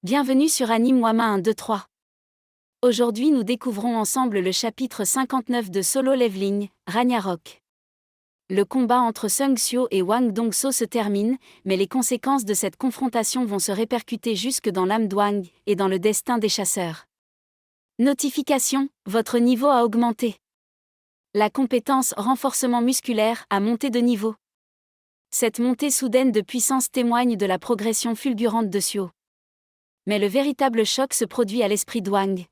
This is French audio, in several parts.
Bienvenue sur Anime Wama 1, 2, 3. Aujourd'hui nous découvrons ensemble le chapitre 59 de Solo Leveling, Ragnarok. Le combat entre Sung Sio et Hwang Dong-so se termine, mais les conséquences de cette confrontation vont se répercuter jusque dans l'âme d'Hwang et dans le destin des chasseurs. Notification, votre niveau a augmenté. La compétence renforcement musculaire a monté de niveau. Cette montée soudaine de puissance témoigne de la progression fulgurante de Sio. Mais le véritable choc se produit à l'esprit d'Hwang.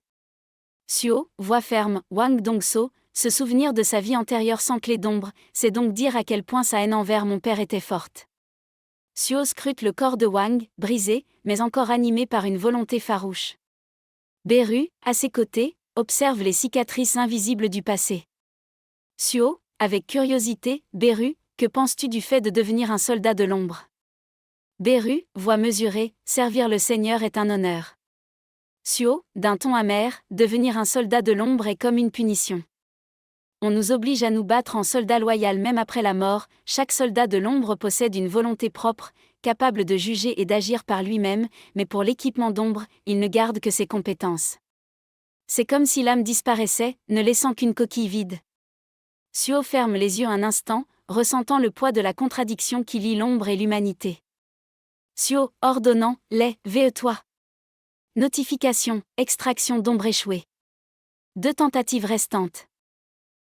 Sio, voix ferme, Hwang Dong-so, se souvenir de sa vie antérieure sans clé d'ombre, c'est donc dire à quel point sa haine envers mon père était forte. Sio scrute le corps de Hwang, brisé, mais encore animé par une volonté farouche. Beru, à ses côtés, observe les cicatrices invisibles du passé. Sio, avec curiosité, Beru, que penses-tu du fait de devenir un soldat de l'ombre ? Beru, voix mesurée, servir le Seigneur est un honneur. Sio, d'un ton amer, devenir un soldat de l'ombre est comme une punition. On nous oblige à nous battre en soldat loyal même après la mort, chaque soldat de l'ombre possède une volonté propre, capable de juger et d'agir par lui-même, mais pour l'équipement d'ombre, il ne garde que ses compétences. C'est comme si l'âme disparaissait, ne laissant qu'une coquille vide. Sio ferme les yeux un instant, ressentant le poids de la contradiction qui lie l'ombre et l'humanité. Sio, ordonnant, VE-toi. Notification, extraction d'ombre échouée. 2 tentatives restantes.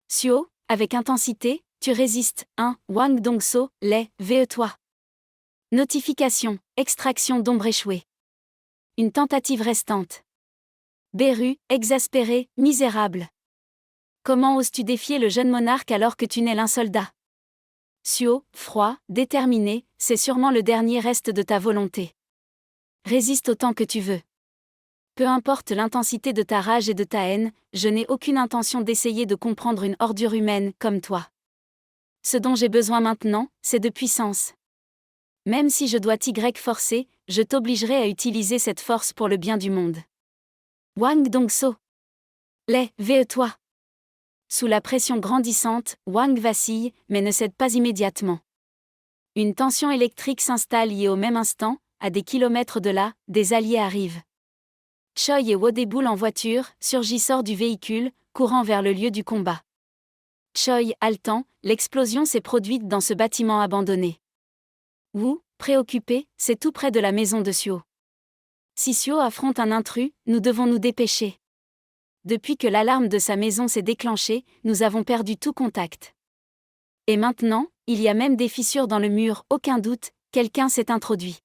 Sio, avec intensité, tu résistes. 1. Hwang Dong-so, VE-toi. Notification, extraction d'ombre échouée. Une tentative restante. Beru, exaspéré, misérable. Comment oses-tu défier le jeune monarque alors que tu n'es l'un soldat ? Sio, froid, déterminé, c'est sûrement le dernier reste de ta volonté. Résiste autant que tu veux. Peu importe l'intensité de ta rage et de ta haine, je n'ai aucune intention d'essayer de comprendre une ordure humaine comme toi. Ce dont j'ai besoin maintenant, c'est de puissance. Même si je dois t'y forcer, je t'obligerai à utiliser cette force pour le bien du monde. Hwang Dong-so. VE-toi. Sous la pression grandissante, Hwang vacille, mais ne cède pas immédiatement. Une tension électrique s'installe et au même instant, à des kilomètres de là, des alliés arrivent. Choi et Wodeboul en voiture, Surgi sort du véhicule, courant vers le lieu du combat. Choi, haletant, l'explosion s'est produite dans ce bâtiment abandonné. Wu, préoccupé, c'est tout près de la maison de Sio. Si Sio affronte un intrus, nous devons nous dépêcher. Depuis que l'alarme de sa maison s'est déclenchée, nous avons perdu tout contact. Et maintenant, il y a même des fissures dans le mur, aucun doute, quelqu'un s'est introduit.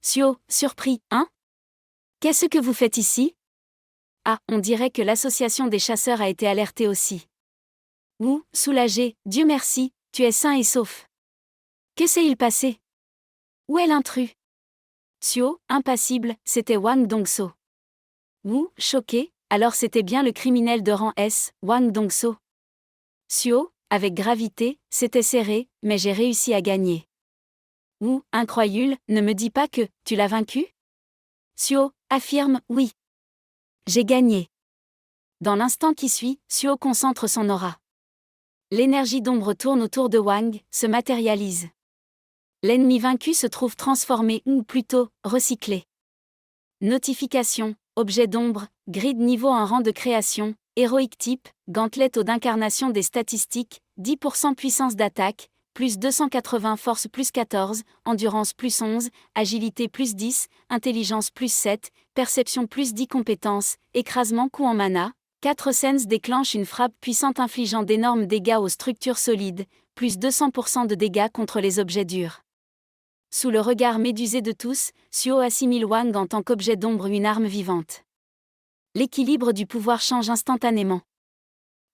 Sio, surpris, hein ? Qu'est-ce que vous faites ici ? Ah, on dirait que l'association des chasseurs a été alertée aussi. Wu, soulagé, Dieu merci, tu es sain et sauf. Que s'est-il passé ? Où est l'intrus ? Sio, impassible, c'était Hwang Dong-so. Wu, choqué, alors c'était bien le criminel de rang S, Hwang Dong-so. Sio, avec gravité, c'était serré, mais j'ai réussi à gagner. Wu, incroyable, ne me dis pas que tu l'as vaincu ? Sio, affirme, oui. J'ai gagné. Dans l'instant qui suit, Sio concentre son aura. L'énergie d'ombre tourne autour de Hwang, se matérialise. L'ennemi vaincu se trouve transformé ou plutôt, recyclé. Notification, objet d'ombre, grid niveau 1 rang de création, héroïque type, gantelet taux d'incarnation des statistiques, 10% puissance d'attaque, plus 280 force plus 14, endurance plus 11, agilité plus 10, intelligence plus 7, perception plus 10 compétences, écrasement coup en mana, 4 sens déclenche une frappe puissante infligeant d'énormes dégâts aux structures solides, plus 200% de dégâts contre les objets durs. Sous le regard médusé de tous, Sio assimile Hwang en tant qu'objet d'ombre une arme vivante. L'équilibre du pouvoir change instantanément.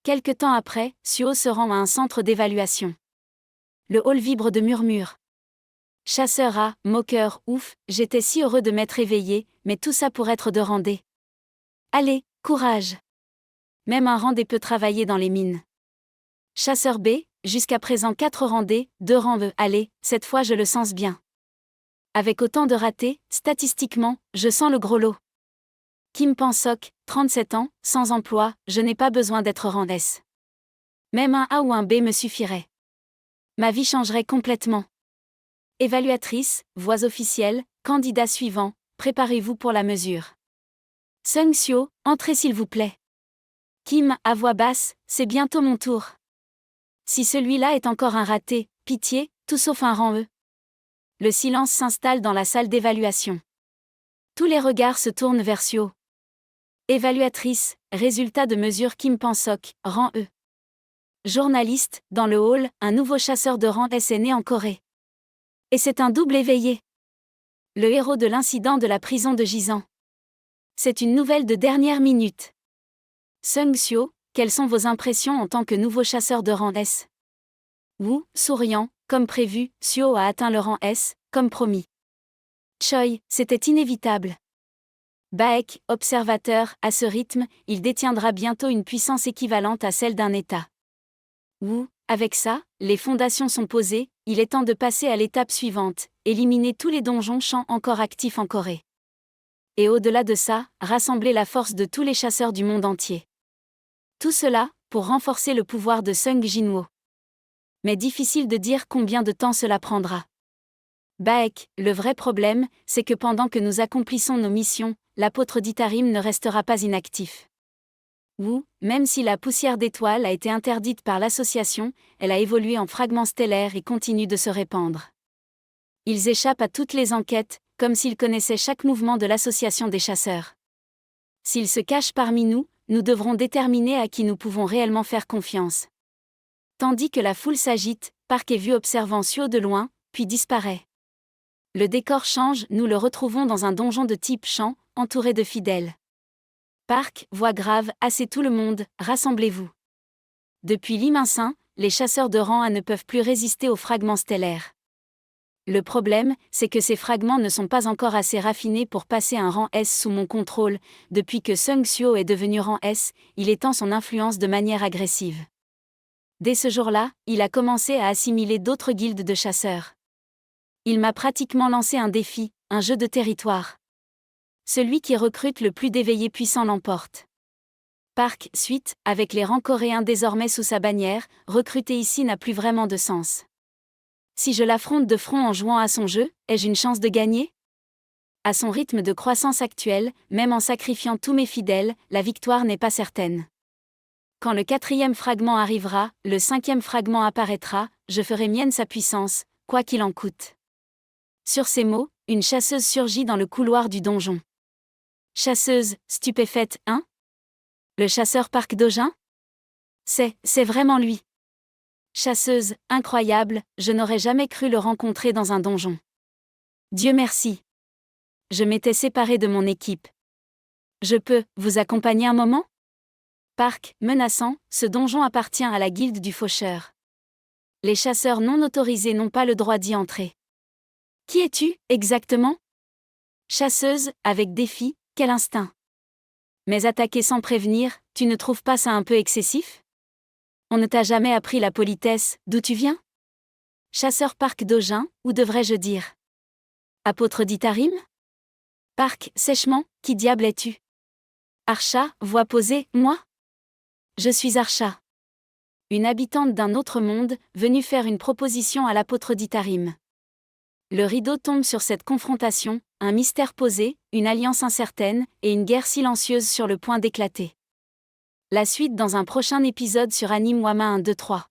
Quelque temps après, Sio se rend à un centre d'évaluation. Le hall vibre de murmures. Chasseur A, moqueur, ouf, j'étais si heureux de m'être éveillé, mais tout ça pour être de Randé. Allez, courage. Même un Randé peut travailler dans les mines. Chasseur B, jusqu'à présent 4 Randés, 2 rangs E, allez, cette fois je le sens bien. Avec autant de ratés, statistiquement, je sens le gros lot. Kim Pansok, 37 ans, sans emploi, je n'ai pas besoin d'être rang S. Même un A ou un B me suffirait. Ma vie changerait complètement. Évaluatrice, voix officielle, candidat suivant, préparez-vous pour la mesure. Sung Seo, entrez s'il vous plaît. Kim, à voix basse, c'est bientôt mon tour. Si celui-là est encore un raté, pitié, tout sauf un rang E. Le silence s'installe dans la salle d'évaluation. Tous les regards se tournent vers Seo. Évaluatrice, résultat de mesure Kim Pansok, rang E. Journaliste, dans le hall, un nouveau chasseur de rang S est né en Corée. Et c'est un double éveillé. Le héros de l'incident de la prison de Jisan. C'est une nouvelle de dernière minute. Sung Seo, quelles sont vos impressions en tant que nouveau chasseur de rang S? Woo, souriant, comme prévu, Seo a atteint le rang S, comme promis. Choi, c'était inévitable. Baek, observateur, à ce rythme, il détiendra bientôt une puissance équivalente à celle d'un État. Woo, avec ça, les fondations sont posées, il est temps de passer à l'étape suivante, éliminer tous les donjons champs encore actifs en Corée. Et au-delà de ça, rassembler la force de tous les chasseurs du monde entier. Tout cela, pour renforcer le pouvoir de Sung Jinwoo. Mais difficile de dire combien de temps cela prendra. Baek, le vrai problème, c'est que pendant que nous accomplissons nos missions, l'apôtre d'Itarim ne restera pas inactif. Woo, même si la poussière d'étoiles a été interdite par l'association, elle a évolué en fragments stellaires et continue de se répandre. Ils échappent à toutes les enquêtes, comme s'ils connaissaient chaque mouvement de l'association des chasseurs. S'ils se cachent parmi nous, nous devrons déterminer à qui nous pouvons réellement faire confiance. Tandis que la foule s'agite, Park est vu observant Seo de loin, puis disparaît. Le décor change, nous le retrouvons dans un donjon de type champ, entouré de fidèles. Park, voix grave, assez tout le monde, rassemblez-vous. Depuis l'Iminsin, les chasseurs de rang A ne peuvent plus résister aux fragments stellaires. Le problème, c'est que ces fragments ne sont pas encore assez raffinés pour passer un rang S sous mon contrôle. Depuis que Sung Seo est devenu rang S, il étend son influence de manière agressive. Dès ce jour-là, il a commencé à assimiler d'autres guildes de chasseurs. Il m'a pratiquement lancé un défi, un jeu de territoire. Celui qui recrute le plus d'éveillés puissants l'emporte. Park, suite, avec les rangs coréens désormais sous sa bannière, recruter ici n'a plus vraiment de sens. Si je l'affronte de front en jouant à son jeu, ai-je une chance de gagner? À son rythme de croissance actuel, même en sacrifiant tous mes fidèles, la victoire n'est pas certaine. Quand le 4e fragment arrivera, le 5e fragment apparaîtra, je ferai mienne sa puissance, quoi qu'il en coûte. Sur ces mots, une chasseuse surgit dans le couloir du donjon. Chasseuse, stupéfaite, hein? Le chasseur Park Do-jin? C'est vraiment lui. Chasseuse, incroyable, je n'aurais jamais cru le rencontrer dans un donjon. Dieu merci. Je m'étais séparée de mon équipe. Je peux vous accompagner un moment? Park, menaçant, ce donjon appartient à la guilde du faucheur. Les chasseurs non autorisés n'ont pas le droit d'y entrer. Qui es-tu, exactement? Chasseuse, avec défi, quel instinct. Mais attaquer sans prévenir, tu ne trouves pas ça un peu excessif? On ne t'a jamais appris la politesse, d'où tu viens? Chasseur Park Do-jin, ou devrais-je dire? Apôtre d'Itarim? Park, sèchement, qui diable es-tu? Archa, voix posée, moi? Je suis Archa. Une habitante d'un autre monde, venue faire une proposition à l'apôtre d'Itarim. Le rideau tombe sur cette confrontation, un mystère posé, une alliance incertaine, et une guerre silencieuse sur le point d'éclater. La suite dans un prochain épisode sur Anime Wama 1, 2, 3.